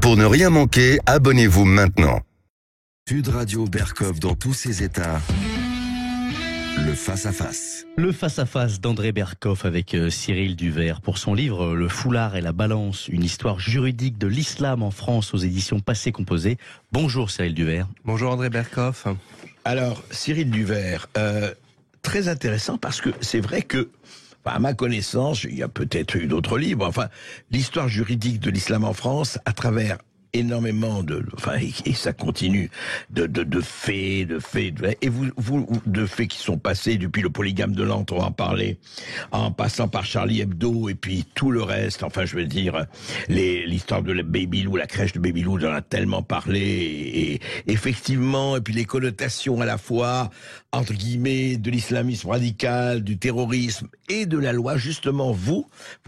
Pour ne rien manquer, abonnez-vous maintenant. Sud Radio Berkov dans tous ses états. Le face-à-face. Le face-à-face d'André Berkov avec Cyril Duvert pour son livre Le Foulard et la Balance, une histoire juridique de l'islam en France aux éditions Passé Composé. Bonjour Cyril Duvert. Bonjour André Berkov. Alors Cyril Duvert, très intéressant parce que c'est vrai que, à ma connaissance, il y a peut-être eu d'autres livres, enfin, l'histoire juridique de l'islam en France à travers énormément et ça continue de faits, de faits qui sont passés depuis le polygame de Nantes, on va en parler, en passant par Charlie Hebdo et puis tout le reste, enfin je veux dire, l'histoire de Baby Lou, la crèche de Baby Lou, j'en ai tellement parlé, et effectivement, et puis les connotations à la fois, entre guillemets, de l'islamisme radical, du terrorisme et de la loi. Justement, vous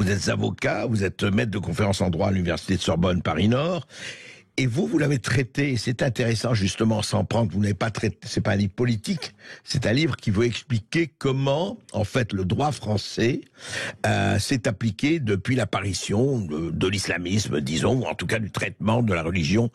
êtes avocat, vous êtes maître de conférences en droit à l'université de Sorbonne, Paris-Nord. Et vous l'avez traité, c'est intéressant justement, sans prendre, vous n'avez pas traité, c'est pas un livre politique, c'est un livre qui veut expliquer comment, en fait, le droit français s'est appliqué depuis l'apparition de l'islamisme, disons, ou en tout cas du traitement de la religion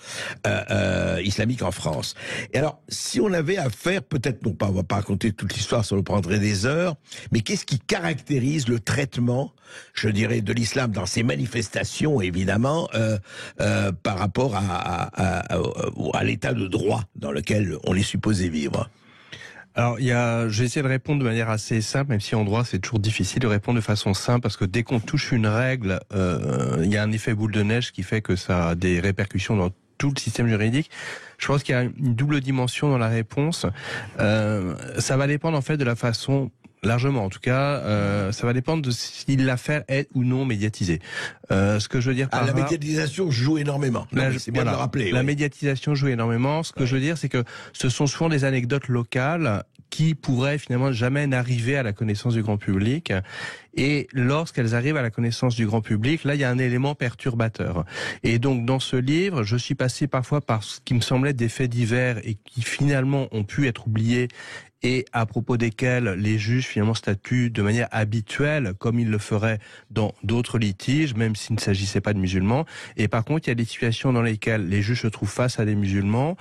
islamique en France. Et alors, si on avait à faire, peut-être, non pas, on va pas raconter toute l'histoire, ça nous prendrait des heures, mais qu'est-ce qui caractérise le traitement, je dirais, de l'islam dans ses manifestations, évidemment, par rapport à l'état de droit dans lequel on est supposé vivre? Alors, je vais essayer de répondre de manière assez simple, même si en droit c'est toujours difficile de répondre de façon simple, parce que dès qu'on touche une règle, il y a un effet boule de neige qui fait que ça a des répercussions dans tout le système juridique. Je pense qu'il y a une double dimension dans la réponse. Ça va dépendre en fait de la façon, largement en tout cas, ça va dépendre de si l'affaire est ou non médiatisée. Ce que je veux dire par la médiatisation joue énormément. C'est bien de le rappeler. La médiatisation joue énormément. Ce que je veux dire, c'est que ce sont souvent des anecdotes locales qui pourraient finalement jamais n'arriver à la connaissance du grand public. Et lorsqu'elles arrivent à la connaissance du grand public, là, il y a un élément perturbateur. Et donc, dans ce livre, je suis passé parfois par ce qui me semblait des faits divers et qui finalement ont pu être oubliés, et à propos desquels les juges finalement statuent de manière habituelle, comme ils le feraient dans d'autres litiges, même s'il ne s'agissait pas de musulmans. Et par contre, il y a des situations dans lesquelles les juges se trouvent face à des musulmans,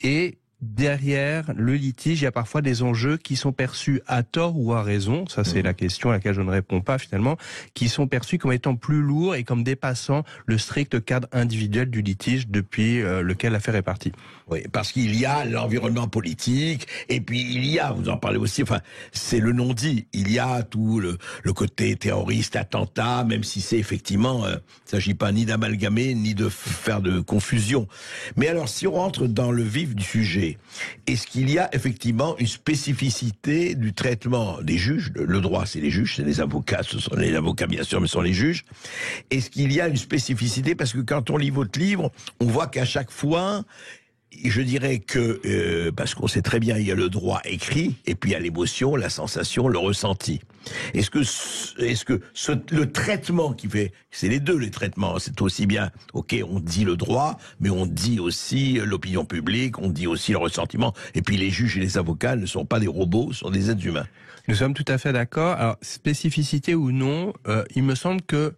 et derrière le litige, il y a parfois des enjeux qui sont perçus à tort ou à raison, ça c'est la question à laquelle je ne réponds pas finalement, qui sont perçus comme étant plus lourds et comme dépassant le strict cadre individuel du litige depuis lequel l'affaire est partie. Oui, parce qu'il y a l'environnement politique, et puis il y a, vous en parlez aussi, enfin, c'est le non-dit, il y a tout le côté terroriste, attentat, même si c'est effectivement, il ne s'agit pas ni d'amalgamer, ni de faire de confusion. Mais alors, si on rentre dans le vif du sujet, est-ce qu'il y a effectivement une spécificité du traitement des juges? Le droit, c'est les juges, c'est les avocats, ce sont les avocats bien sûr, mais ce sont les juges. Est-ce qu'il y a une spécificité? Parce que quand on lit votre livre, on voit qu'à chaque fois, je dirais que, parce qu'on sait très bien, il y a le droit écrit, et puis il y a l'émotion, la sensation, le ressenti. Est-ce que le traitement qui fait, c'est les deux les traitements, c'est aussi bien, ok, on dit le droit, mais on dit aussi l'opinion publique, on dit aussi le ressentiment, et puis les juges et les avocats ne sont pas des robots, sont des êtres humains. Nous sommes tout à fait d'accord. Alors, spécificité ou non, il me semble que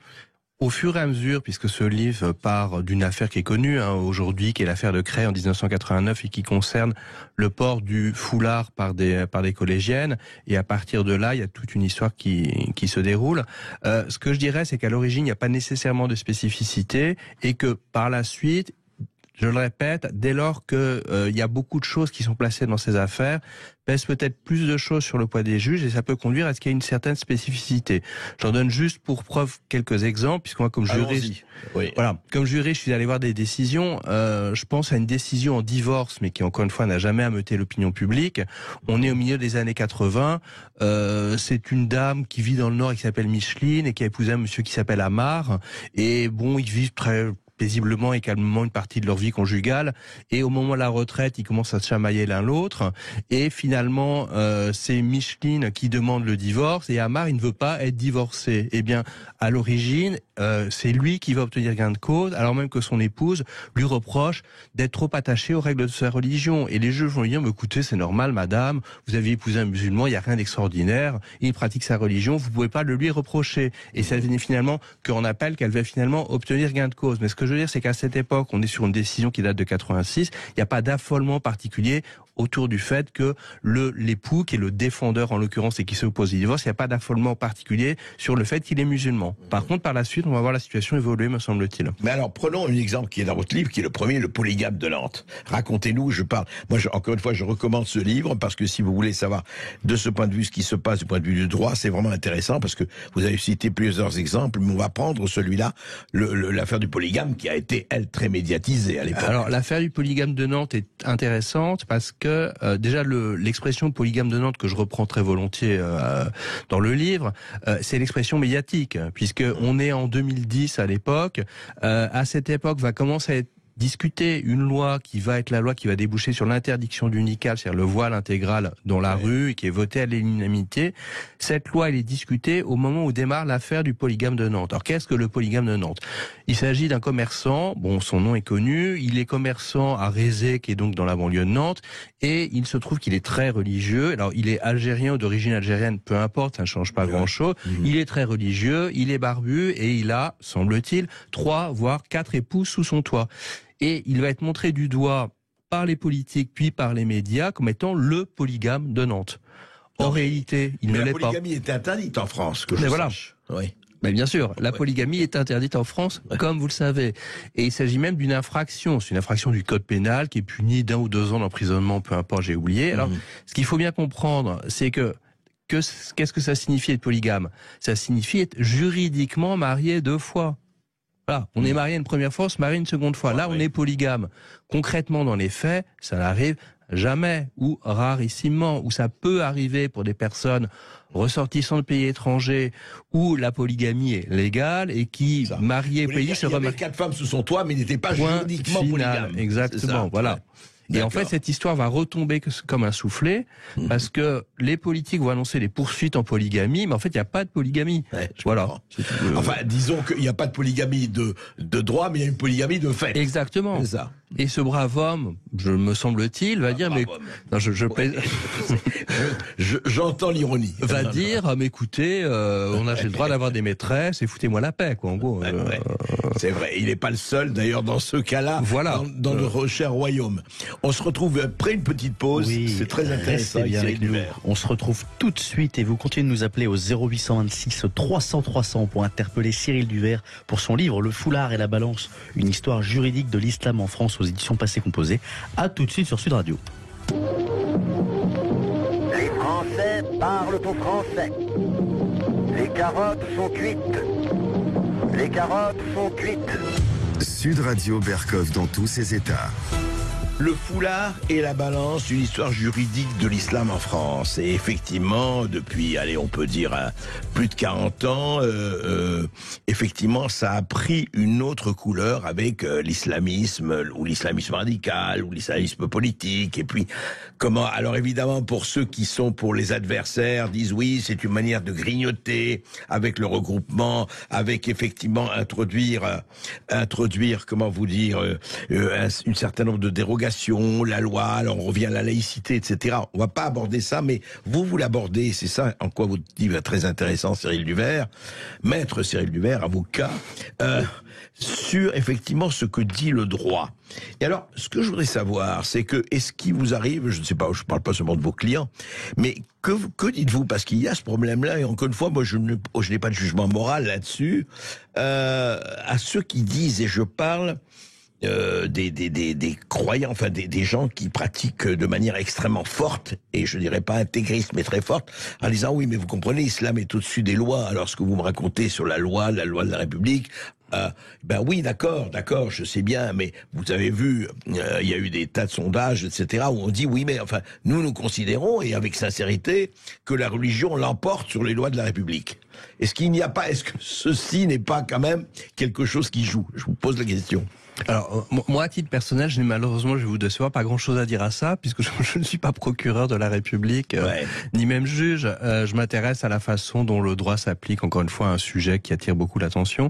au fur et à mesure, puisque ce livre part d'une affaire qui est connue aujourd'hui, qui est l'affaire de Creil en 1989 et qui concerne le port du foulard par des collégiennes, et à partir de là, il y a toute une histoire qui se déroule. Ce que je dirais, c'est qu'à l'origine, il n'y a pas nécessairement de spécificité, et que par la suite, je le répète, dès lors que il y a beaucoup de choses qui sont placées dans ces affaires, pèse peut-être plus de choses sur le poids des juges, et ça peut conduire à ce qu'il y ait une certaine spécificité. J'en donne juste pour preuve quelques exemples, puisque moi, comme juriste, comme juriste, je suis allé voir des décisions. Je pense à une décision en divorce, mais qui encore une fois n'a jamais ameuté l'opinion publique. On est au milieu des années 80. C'est une dame qui vit dans le Nord et qui s'appelle Micheline et qui a épousé un monsieur qui s'appelle Amar. Et bon, ils vivent très paisiblement et calmement une partie de leur vie conjugale, et au moment de la retraite, ils commencent à se chamailler l'un l'autre, et finalement, c'est Micheline qui demande le divorce, et Amar, il ne veut pas être divorcé. Eh bien, à l'origine, c'est lui qui va obtenir gain de cause, alors même que son épouse lui reproche d'être trop attachée aux règles de sa religion. Et les juges vont lui dire, mais écoutez, c'est normal, madame, vous avez épousé un musulman, il n'y a rien d'extraordinaire, il pratique sa religion, vous ne pouvez pas le lui reprocher. Et ça finit finalement qu'en appelle qu'elle va finalement obtenir gain de cause. Mais ce que je veux dire, c'est qu'à cette époque, on est sur une décision qui date de 86, il n'y a pas d'affolement particulier autour du fait que l'époux, qui est le défendeur en l'occurrence et qui s'oppose au divorce, il n'y a pas d'affolement particulier sur le fait qu'il est musulman. Par contre, par la suite, on va voir la situation évoluer, me semble-t-il. Mais alors, prenons un exemple qui est dans votre livre, qui est le premier, le polygame de Nantes. Racontez-nous, encore une fois, je recommande ce livre, parce que si vous voulez savoir de ce point de vue ce qui se passe du point de vue du droit, c'est vraiment intéressant, parce que vous avez cité plusieurs exemples, mais on va prendre celui-là, l'affaire du polygame, qui a été, elle, très médiatisée à l'époque. Alors, l'affaire du polygame de Nantes est intéressante, parce que déjà l'expression polygame de Nantes que je reprends très volontiers dans le livre, c'est l'expression médiatique, puisque on est en 2010 à l'époque. À cette époque va commencer à être discuter une loi qui va être la loi qui va déboucher sur l'interdiction du niqab, c'est-à-dire le voile intégral dans la rue, et qui est votée à l'unanimité. Cette loi, elle est discutée au moment où démarre l'affaire du polygame de Nantes. Alors, qu'est-ce que le polygame de Nantes? Il s'agit d'un commerçant, bon, son nom est connu, il est commerçant à Rézé, qui est donc dans la banlieue de Nantes, et il se trouve qu'il est très religieux. Alors, il est algérien ou d'origine algérienne, peu importe, ça ne change pas grand-chose. Il est très religieux, il est barbu, et il a, semble-t-il, 3 voire 4 épouses sous son toit. Et il va être montré du doigt par les politiques puis par les médias comme étant le polygame de Nantes. En réalité, il ne l'est pas. La polygamie est interdite en France, que je sache. Oui. Mais bien sûr, la polygamie est interdite en France, comme vous le savez. Et il s'agit même d'une infraction. C'est une infraction du code pénal qui est punie d'1 ou 2 ans d'emprisonnement, peu importe, j'ai oublié. Alors, ce qu'il faut bien comprendre, c'est que qu'est-ce que ça signifie être polygame? Ça signifie être juridiquement marié 2 fois. Voilà, on est marié une première fois, on se marie une seconde fois. Là, on est polygame. Concrètement, dans les faits, ça n'arrive jamais ou rarissimement, ou ça peut arriver pour des personnes ressortissant de pays étrangers où la polygamie est légale et qui, mariées au pays, se remarient. Il y avait 4 femmes sous son toit, mais il n'était pas juridiquement polygame. Exactement, voilà. Et en fait, cette histoire va retomber comme un soufflet, parce que les politiques vont annoncer les poursuites en polygamie, mais en fait, il n'y a pas de polygamie. Voilà. Enfin, disons qu'il n'y a pas de polygamie de droit, mais il y a une polygamie de fait. Exactement. C'est ça. Et ce brave homme, me semble-t-il, va dire, mais non, j'entends l'ironie. Va dire, mais écoutez, j'ai le droit d'avoir des maîtresses et foutez-moi la paix, quoi, en gros. C'est vrai. Il n'est pas le seul, d'ailleurs, dans ce cas-là, voilà. dans notre cher royaume. On se retrouve après une petite pause. Oui, c'est très intéressant. Restez bien avec nous. On se retrouve tout de suite et vous continuez de nous appeler au 0826 300 300 pour interpeller Cyril Duvert pour son livre Le Foulard et la Balance, une histoire juridique de l'islam en France aux éditions Passé Composé. À tout de suite sur Sud Radio. Les Français parlent au français. Les carottes sont cuites. Les carottes sont cuites. Sud Radio Berkov dans tous ses états. Le foulard et la balance, une histoire juridique de l'islam en France. Et effectivement, depuis, on peut dire plus de 40 ans, effectivement, ça a pris une autre couleur avec l'islamisme, ou l'islamisme radical, ou l'islamisme politique. Et puis, alors évidemment, pour ceux qui sont pour les adversaires, disent oui, c'est une manière de grignoter avec le regroupement, avec effectivement introduire, comment vous dire, un certain nombre de dérogations, la loi, alors on revient à la laïcité, etc. On va pas aborder ça, mais vous l'abordez, c'est ça en quoi votre livre est très intéressant, Cyril Duvert, maître Cyril Duvert, avocat, sur effectivement ce que dit le droit. Et alors, ce que je voudrais savoir, c'est que, est-ce qu'il vous arrive, je ne sais pas, je parle pas seulement de vos clients, mais que dites-vous? Parce qu'il y a ce problème-là, et encore une fois, moi je n'ai pas de jugement moral là-dessus, à ceux qui disent, et je parle des croyants, enfin des gens qui pratiquent de manière extrêmement forte, et je dirais pas intégriste, mais très forte, en disant oui, mais vous comprenez, l'islam est au-dessus des lois. Alors ce que vous me racontez sur la loi de la République, ben oui, d'accord, je sais bien, mais vous avez vu, il y a eu des tas de sondages, etc., où on dit oui, mais enfin, nous considérons, et avec sincérité, que la religion l'emporte sur les lois de la République. Est-ce que ceci n'est pas quand même quelque chose qui joue? Je vous pose la question. Alors, moi, à titre personnel, malheureusement, je vais vous décevoir, pas grand-chose à dire à ça, puisque je ne suis pas procureur de la République, ni même juge. Je m'intéresse à la façon dont le droit s'applique, encore une fois, à un sujet qui attire beaucoup l'attention.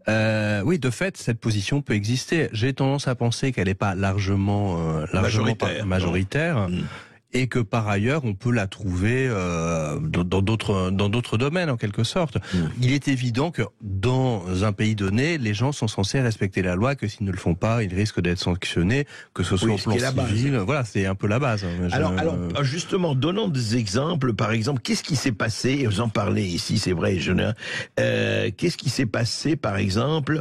Oui, de fait, cette position peut exister. J'ai tendance à penser qu'elle n'est pas largement majoritaire. Et que par ailleurs on peut la trouver dans d'autres domaines en quelque sorte. Il est évident que dans un pays donné, les gens sont censés respecter la loi, que s'ils ne le font pas, ils risquent d'être sanctionnés, que ce soit au plan civil. Voilà, c'est un peu la base. Alors justement, donnons des exemples. Par exemple, qu'est-ce qui s'est passé, vous en parlez ici, c'est vrai, qu'est-ce qui s'est passé, par exemple,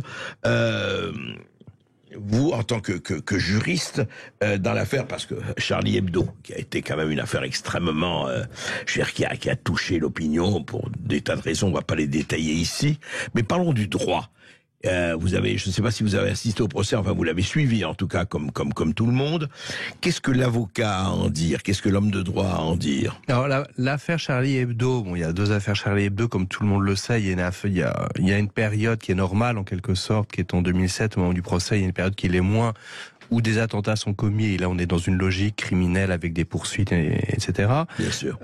vous, en tant que juriste, dans l'affaire, parce que Charlie Hebdo, qui a été quand même une affaire extrêmement, qui a touché l'opinion pour des tas de raisons, on va pas les détailler ici, mais parlons du droit. Je ne sais pas si vous avez assisté au procès, enfin vous l'avez suivi en tout cas comme tout le monde. Qu'est-ce que l'avocat a à en dire? Qu'est-ce que l'homme de droit a à en dire? Alors l'affaire Charlie Hebdo, il y a deux affaires Charlie Hebdo, comme tout le monde le sait. Il y a une période qui est normale en quelque sorte, qui est en 2007 au moment du procès. Il y a une période qui l'est moins, où des attentats sont commis, et là on est dans une logique criminelle avec des poursuites, etc. Bien sûr.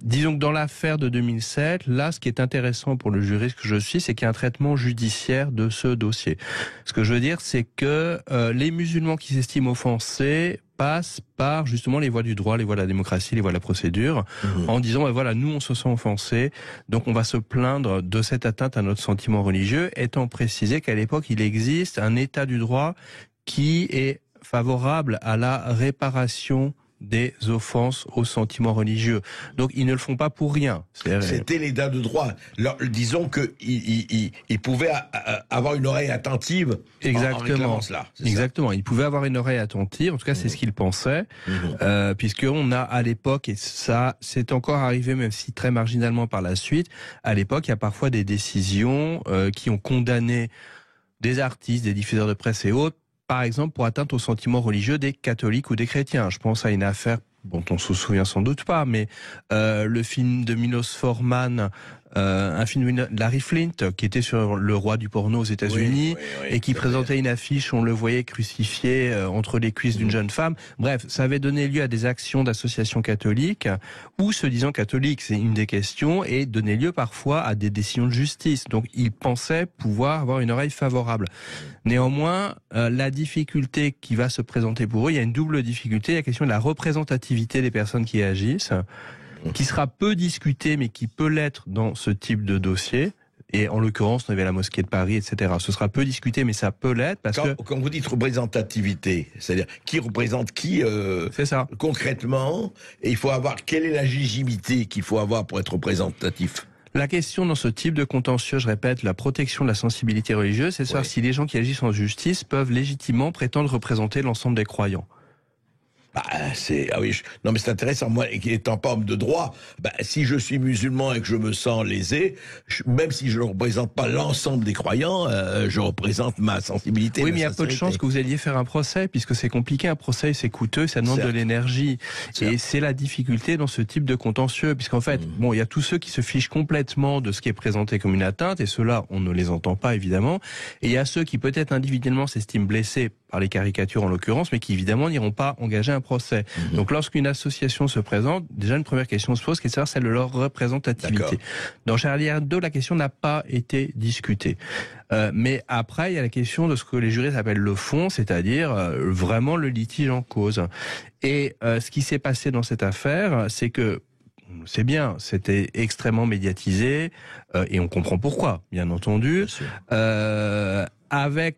Disons que dans l'affaire de 2007, là ce qui est intéressant pour le juriste que je suis, c'est qu'il y a un traitement judiciaire de ce dossier. Ce que je veux dire, c'est que les musulmans qui s'estiment offensés passent par justement les voies du droit, les voies de la démocratie, les voies de la procédure, en disant voilà, nous on se sent offensés, donc on va se plaindre de cette atteinte à notre sentiment religieux, étant précisé qu'à l'époque il existe un état du droit qui est favorable à la réparation des offenses aux sentiments religieux. Donc ils ne le font pas pour rien. C'était l'état de droit. Alors, disons que il pouvait avoir une oreille attentive. Exactement. En réclamant cela. Exactement. Il pouvait avoir une oreille attentive. En tout cas, c'est ce qu'il pensait, puisqu'on a à l'époque, et ça c'est encore arrivé, même si très marginalement par la suite, à l'époque il y a parfois des décisions qui ont condamné des artistes, des diffuseurs de presse et autres, par exemple pour atteinte aux sentiments religieux des catholiques ou des chrétiens. Je pense à une affaire dont on se souvient sans doute pas, mais le film de Milos Forman, un film de Larry Flint, qui était sur le roi du porno aux États-Unis, et qui présentait une affiche, on le voyait crucifié entre les cuisses d'une jeune femme. Bref, ça avait donné lieu à des actions d'associations catholiques, ou se disant catholiques, c'est une des questions, et donnait lieu parfois à des décisions de justice. Donc ils pensaient pouvoir avoir une oreille favorable. Néanmoins, la difficulté qui va se présenter pour eux, il y a une double difficulté, la question de la représentativité des personnes qui agissent, qui sera peu discutée, mais qui peut l'être dans ce type de dossier. Et en l'occurrence, on avait la mosquée de Paris, etc. Ce sera peu discuté, mais ça peut l'être parce que... Quand vous dites représentativité, c'est-à-dire qui représente qui c'est ça. Concrètement, et il faut avoir... Quelle est la légitimité qu'il faut avoir pour être représentatif? La question dans ce type de contentieux, je répète, la protection de la sensibilité religieuse, c'est savoir si les gens qui agissent en justice peuvent légitimement prétendre représenter l'ensemble des croyants. Non mais c'est intéressant, moi étant pas homme de droit, si je suis musulman et que je me sens lésé, même si je ne représente pas l'ensemble des croyants, je représente ma sensibilité. Oui, mais il y a peu de chances que vous alliez faire un procès, puisque c'est compliqué, un procès c'est coûteux, ça demande de l'énergie, et c'est la difficulté dans ce type de contentieux, puisqu'en fait, il y a tous ceux qui se fichent complètement de ce qui est présenté comme une atteinte, et ceux-là, on ne les entend pas évidemment, et il y a ceux qui peut-être individuellement s'estiment blessés par les caricatures en l'occurrence, mais qui évidemment n'iront pas engager un procès. Donc lorsqu'une association se présente, déjà une première question se pose, qui est de savoir celle de leur représentativité. Dans Charlie Hebdo, la question n'a pas été discutée. Mais après, il y a la question de ce que les juristes appellent le fond, c'est-à-dire vraiment le litige en cause. Et ce qui s'est passé dans cette affaire, c'est que c'est bien, c'était extrêmement médiatisé, et on comprend pourquoi, bien entendu, avec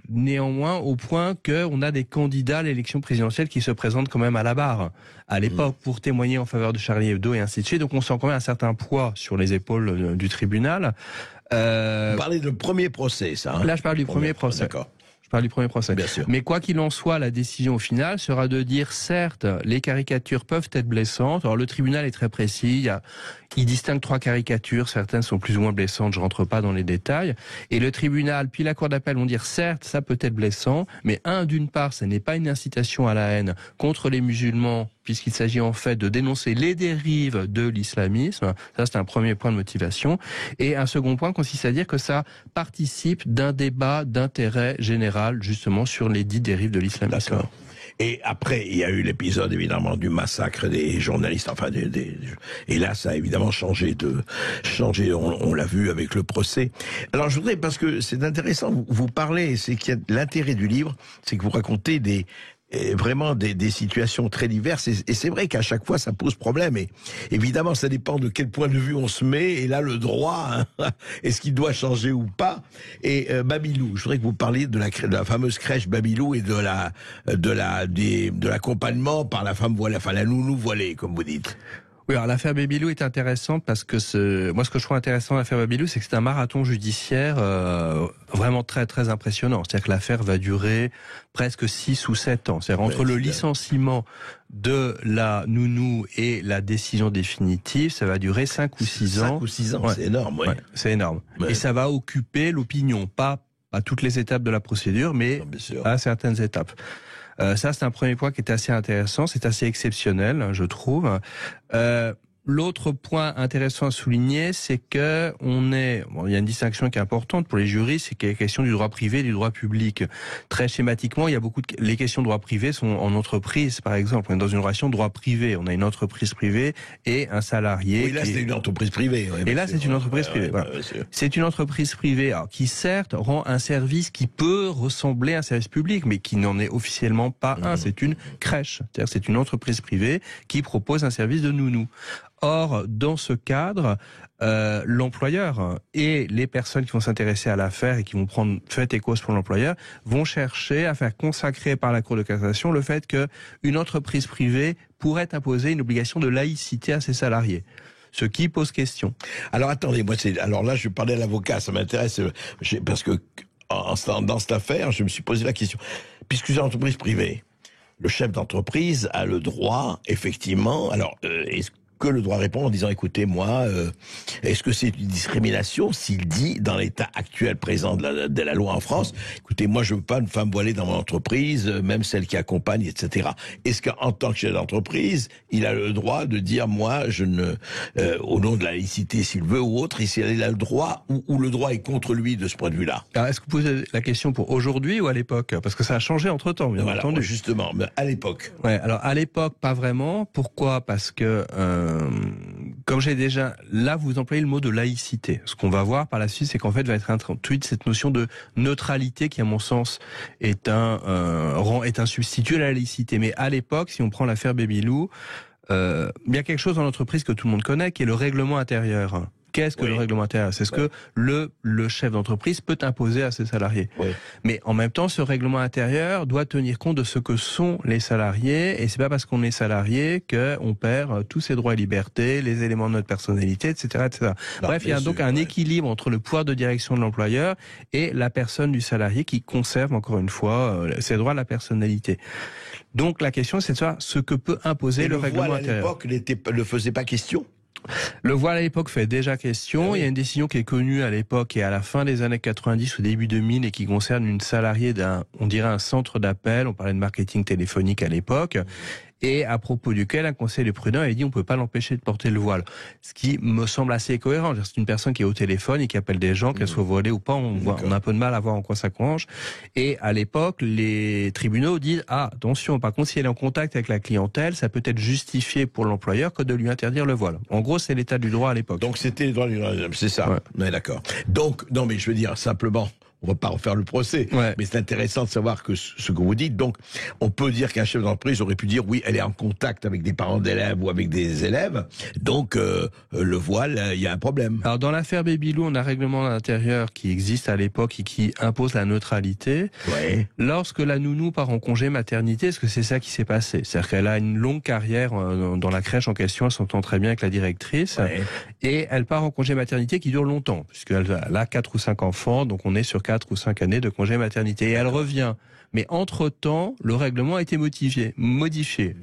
néanmoins au point qu'on a des candidats à l'élection présidentielle qui se présentent quand même à la barre à l'époque pour témoigner en faveur de Charlie Hebdo et ainsi de suite. Donc on sent quand même un certain poids sur les épaules du tribunal. Vous parlez de premier procès, ça hein? Là je parle du premier procès. D'accord. Du premier procès. Bien sûr. Mais quoi qu'il en soit, la décision au final sera de dire, certes, les caricatures peuvent être blessantes. Alors le tribunal est très précis, il distingue 3 caricatures, certaines sont plus ou moins blessantes, je rentre pas dans les détails. Et le tribunal, puis la cour d'appel vont dire, certes, ça peut être blessant, mais d'une part, ça n'est pas une incitation à la haine contre les musulmans puisqu'il s'agit en fait de dénoncer les dérives de l'islamisme. Ça, c'est un premier point de motivation. Et un second point consiste à dire que ça participe d'un débat d'intérêt général, justement, sur les dites dérives de l'islamisme. D'accord. Et après, il y a eu l'épisode évidemment du massacre des journalistes. Enfin, et là, ça a évidemment changé. On l'a vu avec le procès. Alors, je voudrais, parce que c'est intéressant, vous parlez, c'est qu'il y a l'intérêt du livre, c'est que vous racontez vraiment des situations très diverses, et c'est vrai qu'à chaque fois ça pose problème, et évidemment ça dépend de quel point de vue on se met, et là le droit, hein, est-ce qu'il doit changer ou pas. Et Babylou, je voudrais que vous parliez de la fameuse crèche Babylou et de l'accompagnement par la femme voilée, enfin la nounou voilée, comme vous dites. Oui, alors l'affaire Babylou est intéressante parce que moi, ce que je trouve intéressant dans l'affaire Babylou, c'est que c'est un marathon judiciaire vraiment très très impressionnant. C'est-à-dire que l'affaire va durer presque 6 ou 7 ans. C'est-à-dire entre le licenciement de la nounou et la décision définitive, ça va durer 5 ou 6 ans. 5 ou 6 ans, ouais. C'est énorme. Ouais. Ouais, c'est énorme. Ouais. Et ça va occuper l'opinion, pas à toutes les étapes de la procédure, mais à certaines étapes. Ça, c'est un premier point qui est assez intéressant, c'est assez exceptionnel, je trouve. L'autre point intéressant à souligner, c'est que il y a une distinction qui est importante pour les juristes, c'est qu'il y a la question du droit privé et du droit public. Très schématiquement, il y a les questions de droit privé sont en entreprise, par exemple. On est dans une relation de droit privé. On a une entreprise privée et un salarié. Oui, là, c'est une entreprise privée. Ouais, et là, c'est une entreprise privée. Voilà. C'est une entreprise privée, alors, qui certes rend un service qui peut ressembler à un service public, mais qui n'en est officiellement pas un. C'est une crèche. C'est-à-dire, c'est une entreprise privée qui propose un service de nounou. Or, dans ce cadre, l'employeur et les personnes qui vont s'intéresser à l'affaire et qui vont prendre fait et cause pour l'employeur vont chercher à faire consacrer par la Cour de cassation le fait qu'une entreprise privée pourrait imposer une obligation de laïcité à ses salariés. Ce qui pose question. Alors attendez, alors là je parlais à l'avocat, ça m'intéresse, parce que dans cette affaire, je me suis posé la question. Puisque c'est une entreprise privée, le chef d'entreprise a le droit, effectivement, alors est-ce que le droit répond en disant, écoutez, moi, est-ce que c'est une discrimination s'il dit, dans l'état actuel présent de la loi en France, écoutez, moi, je veux pas une femme voilée dans mon entreprise, même celle qui accompagne, etc. Est-ce qu'en tant que chef d'entreprise, il a le droit de dire, moi, je ne, au nom de la laïcité, s'il veut, ou autre, il a le droit, ou le droit est contre lui de ce point de vue-là? Alors, est-ce que vous posez la question pour aujourd'hui ou à l'époque? Parce que ça a changé entre-temps, bien entendu. Justement, mais à l'époque. Ouais, alors à l'époque, pas vraiment. Pourquoi? Parce que comme j'ai déjà... Là, vous employez le mot de laïcité. Ce qu'on va voir par la suite, c'est qu'en fait, va être introduite cette notion de neutralité qui, à mon sens, est un substitut à la laïcité. Mais à l'époque, si on prend l'affaire Babylou, il y a quelque chose dans l'entreprise que tout le monde connaît, qui est le règlement intérieur. Qu'est-ce que le règlement intérieur? C'est ce que le chef d'entreprise peut imposer à ses salariés. Oui. Mais en même temps, ce règlement intérieur doit tenir compte de ce que sont les salariés, et c'est pas parce qu'on est salarié qu'on perd tous ses droits et libertés, les éléments de notre personnalité, etc., etc. Non, bref, il y a donc un équilibre entre le pouvoir de direction de l'employeur et la personne du salarié qui conserve, encore une fois, ses droits à la personnalité. Donc la question, c'est de savoir ce que peut imposer le règlement intérieur. À l'époque, ne faisait pas question. Le voile à l'époque fait déjà question. Oui. Il y a une décision qui est connue à l'époque et à la fin des années 90, au début 2000, et qui concerne une salariée on dirait un centre d'appel. On parlait de marketing téléphonique à l'époque. Et à propos duquel un conseil de prud'homme avait dit on peut pas l'empêcher de porter le voile. Ce qui me semble assez cohérent. C'est une personne qui est au téléphone et qui appelle des gens, qu'elle soit voilée ou pas, on a un peu de mal à voir en quoi ça coince. Et à l'époque, les tribunaux disent attention, par contre, si elle est en contact avec la clientèle, ça peut être justifié pour l'employeur que de lui interdire le voile. En gros, c'est l'état du droit à l'époque. Donc c'était le droit du droit, c'est ça. Ouais. Ouais, d'accord. Donc, non, mais je veux dire, simplement, on va pas refaire le procès, mais c'est intéressant de savoir que ce que vous dites. Donc, on peut dire qu'un chef d'entreprise aurait pu dire, oui, elle est en contact avec des parents d'élèves ou avec des élèves, donc le voile, il y a un problème. Alors, dans l'affaire Babylou, on a un règlement intérieur qui existe à l'époque et qui impose la neutralité. Ouais. Lorsque la nounou part en congé maternité, est-ce que c'est ça qui s'est passé? C'est-à-dire qu'elle a une longue carrière dans la crèche en question, elle s'entend très bien avec la directrice, et elle part en congé maternité qui dure longtemps, puisqu'elle a 4 ou 5 enfants, donc on est sur 4 ou 5 années de congé maternité. Et elle revient. Mais entre-temps, le règlement a été modifié.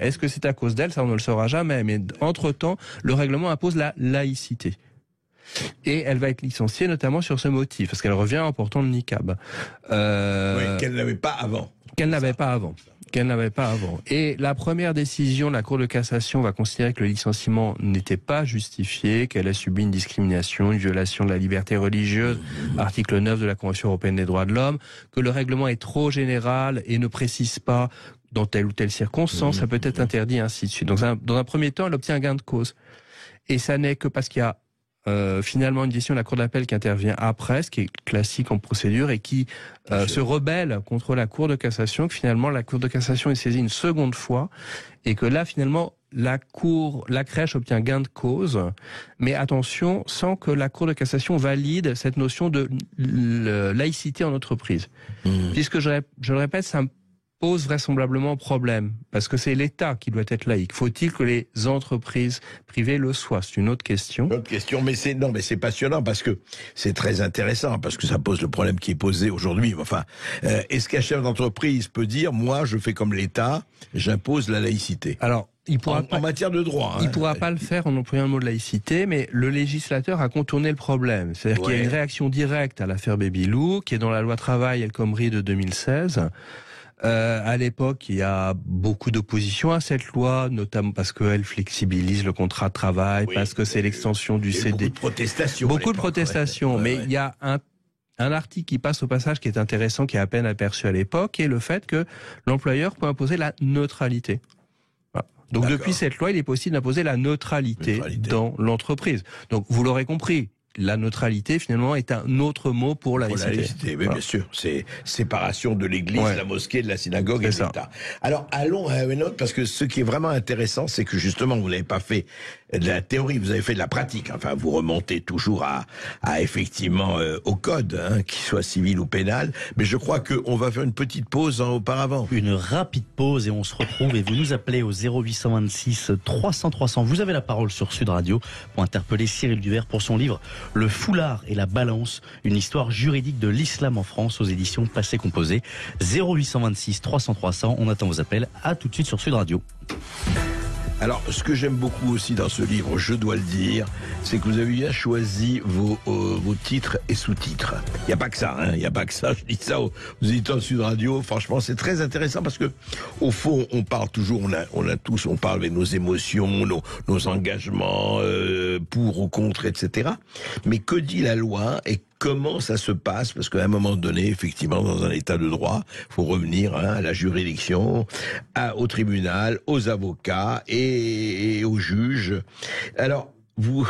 Est-ce que c'est à cause d'elle? Ça, on ne le saura jamais. Mais entre-temps, le règlement impose la laïcité. Et elle va être licenciée notamment sur ce motif, parce qu'elle revient en portant le niqab. Oui, qu'elle n'avait pas avant. Qu'elle n'avait pas avant. Et la première décision de la Cour de cassation va considérer que le licenciement n'était pas justifié, qu'elle a subi une discrimination, une violation de la liberté religieuse, article 9 de la Convention européenne des droits de l'homme, que le règlement est trop général et ne précise pas dans telle ou telle circonstance, ça peut être interdit, ainsi de suite. Donc, dans un premier temps, elle obtient un gain de cause. Et ça n'est que parce qu'il y a finalement une décision de la Cour d'appel qui intervient après, ce qui est classique en procédure, et qui se rebelle contre la Cour de cassation, que finalement la Cour de cassation est saisie une seconde fois, et que là finalement la crèche obtient gain de cause, mais attention, sans que la Cour de cassation valide cette notion de laïcité en entreprise. Puisque je le répète, ça pose vraisemblablement problème, parce que c'est l'État qui doit être laïque. Faut-il que les entreprises privées le soient? C'est une autre question. Une autre question, mais c'est passionnant, parce que c'est très intéressant, parce que ça pose le problème qui est posé aujourd'hui. Enfin, est-ce qu'un chef d'entreprise peut dire, moi, je fais comme l'État, j'impose la laïcité? Alors, il pourra en matière de droit. Il pourra pas le faire en employant le mot de laïcité, mais le législateur a contourné le problème. C'est-à-dire qu'il y a une réaction directe à l'affaire Babylou, qui est dans la loi Travail El Khomri de 2016. À l'époque, il y a beaucoup d'opposition à cette loi, notamment parce qu'elle flexibilise le contrat de travail, parce que c'est l'extension du CD. Beaucoup de protestations. Mais il y a un article qui passe au passage qui est intéressant, qui est à peine aperçu à l'époque, et le fait que l'employeur peut imposer la neutralité. Voilà. Donc depuis cette loi, il est possible d'imposer la neutralité dans l'entreprise. Donc vous l'aurez compris, la neutralité, finalement, est un autre mot pour la laïcité. Oui, bien sûr. C'est séparation de l'église, de la mosquée, de la synagogue et de l'État. Alors, allons à une autre, parce que ce qui est vraiment intéressant, c'est que justement, vous n'avez pas fait de la théorie, vous avez fait de la pratique. Enfin, vous remontez toujours à effectivement, au code, qu'il soit civil ou pénal. Mais je crois qu'on va faire une petite pause auparavant. Une rapide pause et on se retrouve, et vous nous appelez au 0826 300 300. Vous avez la parole sur Sud Radio pour interpeller Cyril Duvert pour son livre Le foulard et la balance, une histoire juridique de l'islam en France, aux éditions Passé Composé. 0826 300 300. On attend vos appels. À tout de suite sur Sud Radio. Alors, ce que j'aime beaucoup aussi dans ce livre, je dois le dire, c'est que vous avez bien choisi vos titres et sous-titres. Il n'y a pas que ça, il n'y a pas que ça. Je dis ça aux éditeurs de Sud Radio. Franchement, c'est très intéressant parce que, au fond, on parle toujours, on parle avec nos émotions, nos engagements, pour ou contre, etc. Mais que dit la loi et comment ça se passe? Parce qu'à un moment donné, effectivement, dans un état de droit, faut revenir à la juridiction, au tribunal, aux avocats et aux juges. Alors, vous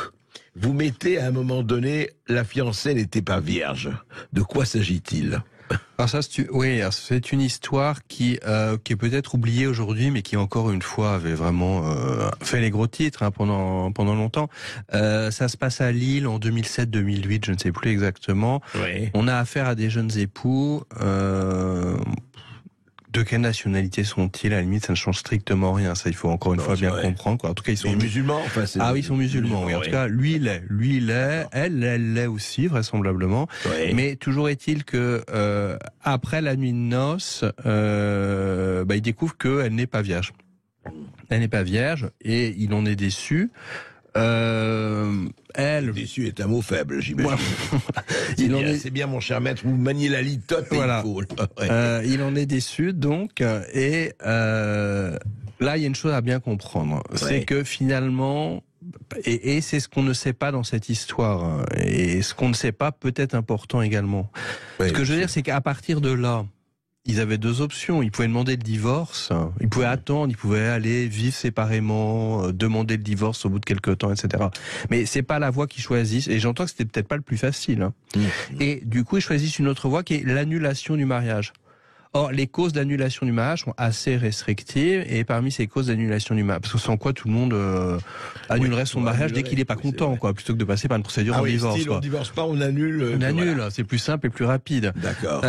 mettez à un moment donné, la fiancée n'était pas vierge. De quoi s'agit-il? Alors ça, c'est une histoire qui est peut-être oubliée aujourd'hui, mais qui encore une fois avait vraiment fait les gros titres pendant longtemps. Ça se passe à Lille en 2007-2008, je ne sais plus exactement. Oui. On a affaire à des jeunes époux. De quelle nationalité sont-ils? À la limite, ça ne change strictement rien. Ça, il faut encore une fois bien comprendre, quoi. En tout cas, ils sont musulmans. Enfin, oui, ils sont musulmans. Oui. En tout cas, lui, il l'est. Elle l'est aussi, vraisemblablement. Oui. Mais toujours est-il que après la nuit de noces, il découvre qu'elle n'est pas vierge. Elle n'est pas vierge et il en est déçu. Déçu est un mot faible, j'imagine. C'est bien, mon cher maître, vous maniez la litote. Voilà. Il en est déçu, donc, et là, il y a une chose à bien comprendre. C'est que finalement, et c'est ce qu'on ne sait pas dans cette histoire, et ce qu'on ne sait pas peut être important également. Ce que je veux dire, c'est qu'à partir de là, ils avaient deux options. Ils pouvaient demander le divorce, ils pouvaient attendre, ils pouvaient aller vivre séparément, demander le divorce au bout de quelques temps, etc. Mais c'est pas la voie qu'ils choisissent. Et j'entends que c'était peut-être pas le plus facile. Et du coup, ils choisissent une autre voie qui est l'annulation du mariage. Or, les causes d'annulation du mariage sont assez restrictives, et parmi ces causes d'annulation du mariage, parce que sans quoi tout le monde annulerait son mariage dès qu'il n'est pas content, quoi, plutôt que de passer par une procédure en divorce. On divorce pas, on annule. On annule, c'est plus simple et plus rapide. D'accord.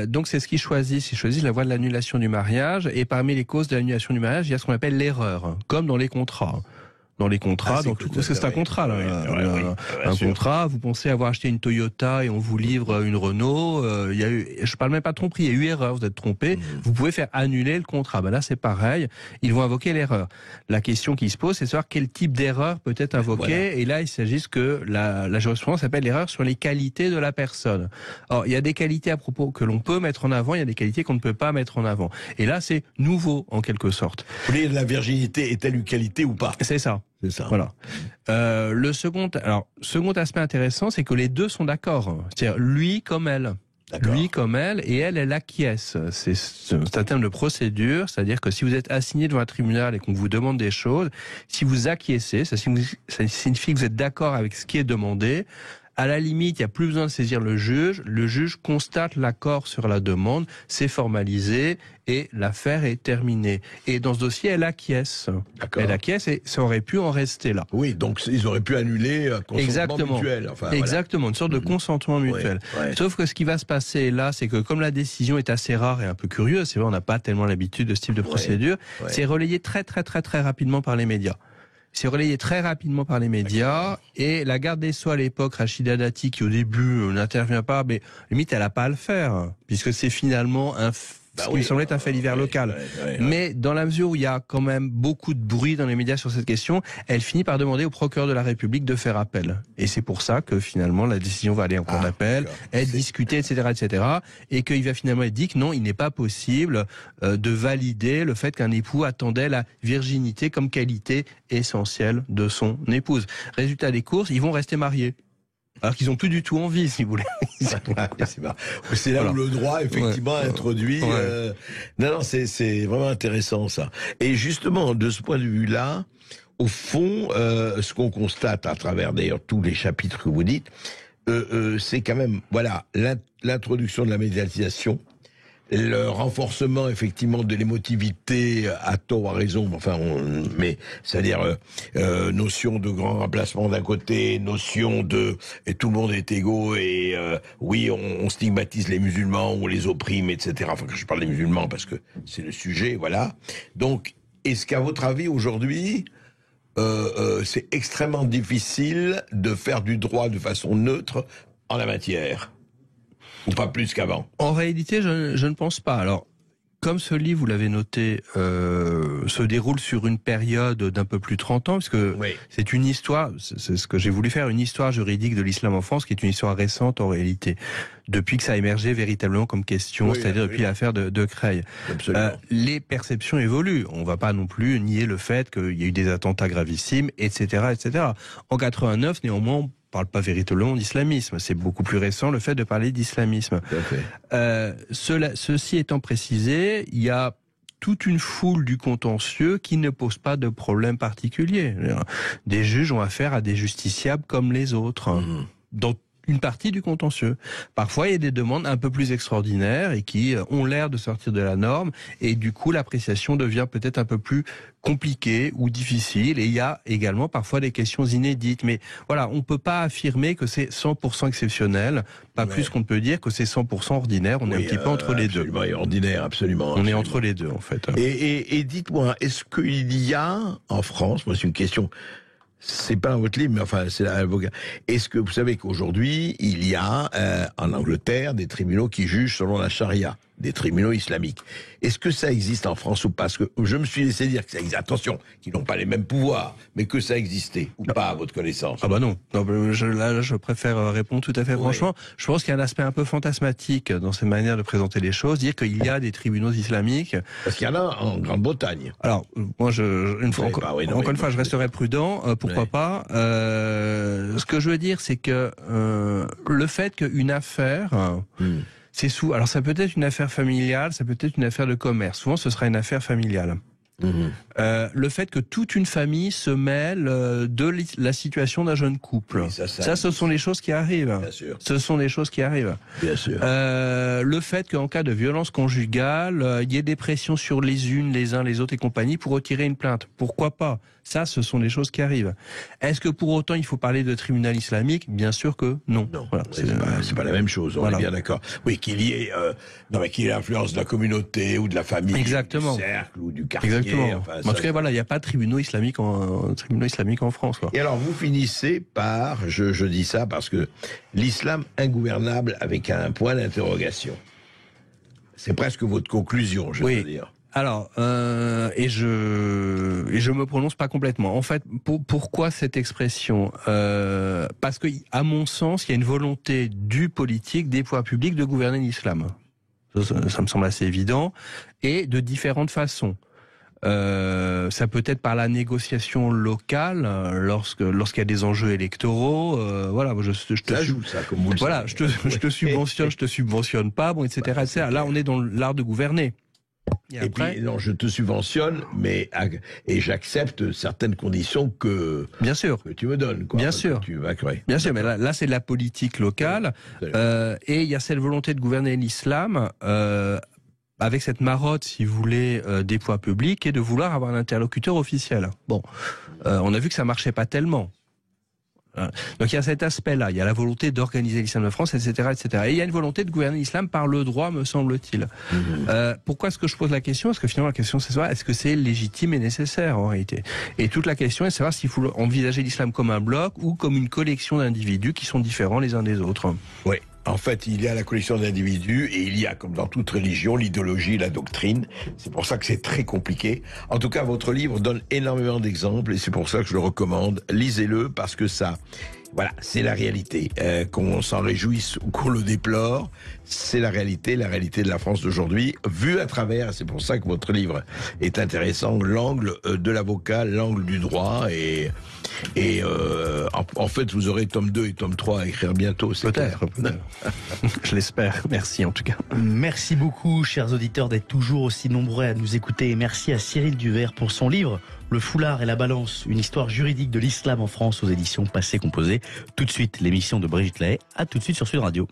Donc c'est ce qu'ils choisissent. Ils choisissent la voie de l'annulation du mariage, et parmi les causes de l'annulation du mariage, il y a ce qu'on appelle l'erreur, comme dans les contrats. dans les contrats, dans tout, parce que c'est un contrat, là. Un contrat, vous pensez avoir acheté une Toyota et on vous livre une Renault, je parle même pas de tromperie, il y a eu erreur, vous êtes trompé, vous pouvez faire annuler le contrat. Ben là, c'est pareil, ils vont invoquer l'erreur. La question qui se pose, c'est de savoir quel type d'erreur peut être invoquée, et là, il s'agit que la jurisprudence s'appelle l'erreur sur les qualités de la personne. Alors, il y a des qualités à propos que l'on peut mettre en avant, il y a des qualités qu'on ne peut pas mettre en avant. Et là, c'est nouveau, en quelque sorte. Vous voulez, la virginité est-elle une qualité ou pas? C'est ça. C'est ça. Voilà. Le second aspect intéressant, c'est que les deux sont d'accord. C'est-à-dire lui comme elle. Lui comme elle, et elle acquiesce. C'est un terme de procédure, c'est-à-dire que si vous êtes assigné devant un tribunal et qu'on vous demande des choses, si vous acquiescez, ça signifie que vous êtes d'accord avec ce qui est demandé. À la limite, il n'y a plus besoin de saisir le juge constate l'accord sur la demande, c'est formalisé et l'affaire est terminée. Et dans ce dossier, elle acquiesce. Elle acquiesce et ça aurait pu en rester là. Oui, donc ils auraient pu annuler un consentement mutuel. Enfin, exactement, une sorte de consentement mutuel. Ouais. Sauf que ce qui va se passer là, c'est que comme la décision est assez rare et un peu curieuse, c'est vrai, on n'a pas tellement l'habitude de ce type de procédure, c'est relayé très rapidement par les médias. C'est relayé très rapidement par les médias et la garde des Sceaux à l'époque, Rachida Dati, qui au début n'intervient pas, mais limite elle n'a pas à le faire puisque c'est finalement ce qui me semblait être un fait divers local. Mais dans la mesure où il y a quand même beaucoup de bruit dans les médias sur cette question, elle finit par demander au procureur de la République de faire appel. Et c'est pour ça que finalement la décision va aller en cour d'appel, être discutée, etc. Et qu'il va finalement être dit que non, il n'est pas possible de valider le fait qu'un époux attendait la virginité comme qualité essentielle de son épouse. Résultat des courses, ils vont rester mariés. Alors qu'ils n'ont plus du tout envie, si vous voulez. C'est là où le droit, effectivement, introduit. Non, c'est vraiment intéressant, ça. Et justement, de ce point de vue-là, au fond, ce qu'on constate à travers, d'ailleurs, tous les chapitres que vous dites, c'est quand même, l'introduction de la médiatisation, le renforcement effectivement de l'émotivité à tort ou à raison, mais c'est-à-dire notion de grand remplacement d'un côté, notion de et tout le monde est égaux et on stigmatise les musulmans, on les opprime, etc. Enfin, je parle des musulmans parce que c'est le sujet, voilà. Donc, est-ce qu'à votre avis aujourd'hui, c'est extrêmement difficile de faire du droit de façon neutre en la matière? Ou pas plus qu'avant? En réalité, je ne pense pas. Alors, comme ce livre, vous l'avez noté, se déroule sur une période d'un peu plus de 30 ans, parce que c'est une histoire, c'est ce que j'ai voulu faire, une histoire juridique de l'islam en France, qui est une histoire récente en réalité, depuis que ça a émergé véritablement comme question, c'est-à-dire depuis l'affaire de Creil. Les perceptions évoluent. On ne va pas non plus nier le fait qu'il y a eu des attentats gravissimes, etc., etc. En 89, néanmoins, on ne parle pas véritablement d'islamisme. C'est beaucoup plus récent le fait de parler d'islamisme. Ceci étant précisé, il y a toute une foule du contentieux qui ne pose pas de problème particulier. Des juges ont affaire à des justiciables comme les autres. Dans une partie du contentieux. Parfois, il y a des demandes un peu plus extraordinaires et qui ont l'air de sortir de la norme et du coup, l'appréciation devient peut-être un peu plus compliquée ou difficile et il y a également parfois des questions inédites. Mais voilà, on ne peut pas affirmer que c'est 100% exceptionnel, pas plus qu'on ne peut dire que c'est 100% ordinaire. On est un petit peu entre les deux. Ordinaire, absolument. On est entre les deux, en fait. Et dites-moi, est-ce qu'il y a en France, moi c'est une question... C'est pas dans votre livre, mais enfin, c'est l'avocat. Est-ce que vous savez qu'aujourd'hui, il y a en Angleterre des tribunaux qui jugent selon la charia, des tribunaux islamiques. Est-ce que ça existe en France ou pas? Parce que je me suis laissé dire que ça existe. Attention, qu'ils n'ont pas les mêmes pouvoirs, mais que ça existait ou pas à votre connaissance? Ah bah non. Je préfère répondre tout à fait franchement. Je pense qu'il y a un aspect un peu fantasmatique dans cette manière de présenter les choses, dire qu'il y a des tribunaux islamiques. Parce qu'il y en a en Grande-Bretagne. Alors, moi, encore une fois, je resterai prudent. Pourquoi pas? Ce que je veux dire, c'est que le fait qu'une affaire... Alors ça peut être une affaire familiale, ça peut être une affaire de commerce. Souvent, ce sera une affaire familiale. Le fait que toute une famille se mêle de la situation d'un jeune couple. Oui, ça, ce sont les choses qui arrivent. Bien sûr. Ce sont des choses qui arrivent. Bien sûr. Le fait qu'en cas de violence conjugale, il y ait des pressions sur les unes, les uns, les autres et compagnie pour retirer une plainte. Pourquoi pas? Ça, ce sont des choses qui arrivent. Est-ce que pour autant il faut parler de tribunal islamique? Bien sûr que non. Non, voilà, c'est pas la même chose. On est bien d'accord. Oui, qu'il y ait l'influence de la communauté ou de la famille, exactement, du cercle ou du quartier. Exactement. Enfin, En tout cas, voilà, il n'y a pas de tribunaux islamiques en France, quoi. Et alors, vous finissez par, je dis ça parce que l'islam ingouvernable avec un point d'interrogation. C'est presque votre conclusion, je veux dire. Alors, et je me prononce pas complètement. En fait, pourquoi cette expression parce que, à mon sens, il y a une volonté du politique, des pouvoirs publics, de gouverner l'islam. Ça me semble assez évident, et de différentes façons. Ça peut être par la négociation locale, lorsqu'il y a des enjeux électoraux. Voilà, je te subventionne, je te subventionne pas, bon, etc., etc. Là, on est dans l'art de gouverner. Et après, puis, non, je te subventionne, et j'accepte certaines conditions que tu me donnes, quoi. Bien sûr. Bien sûr, mais là c'est de la politique locale, et il y a cette volonté de gouverner l'islam, avec cette marotte, si vous voulez, des pouvoirs publics, et de vouloir avoir un interlocuteur officiel. Bon, on a vu que ça marchait pas tellement. Donc il y a cet aspect-là, il y a la volonté d'organiser l'islam de France, etc., etc. Et il y a une volonté de gouverner l'islam par le droit, me semble-t-il. Pourquoi est-ce que je pose la question? Parce que finalement la question c'est savoir, est-ce que c'est légitime et nécessaire en réalité? Et toute la question est de savoir s'il faut envisager l'islam comme un bloc ou comme une collection d'individus qui sont différents les uns des autres. Oui. En fait, il y a la collection d'individus et il y a, comme dans toute religion, l'idéologie, la doctrine. C'est pour ça que c'est très compliqué. En tout cas, votre livre donne énormément d'exemples et c'est pour ça que je le recommande. Lisez-le parce que ça, voilà, c'est la réalité. Qu'on s'en réjouisse ou qu'on le déplore, c'est la réalité de la France d'aujourd'hui, vue à travers. C'est pour ça que votre livre est intéressant, l'angle de l'avocat, l'angle du droit en fait, vous aurez tome 2 et tome 3 à écrire bientôt. Peut-être. Je l'espère. Merci en tout cas. Merci beaucoup, chers auditeurs, d'être toujours aussi nombreux à nous écouter. Et merci à Cyril Duvert pour son livre Le Foulard et la Balance, une histoire juridique de l'islam en France aux éditions Passé Composé. Tout de suite, l'émission de Brigitte Lahaye. À tout de suite sur Sud Radio.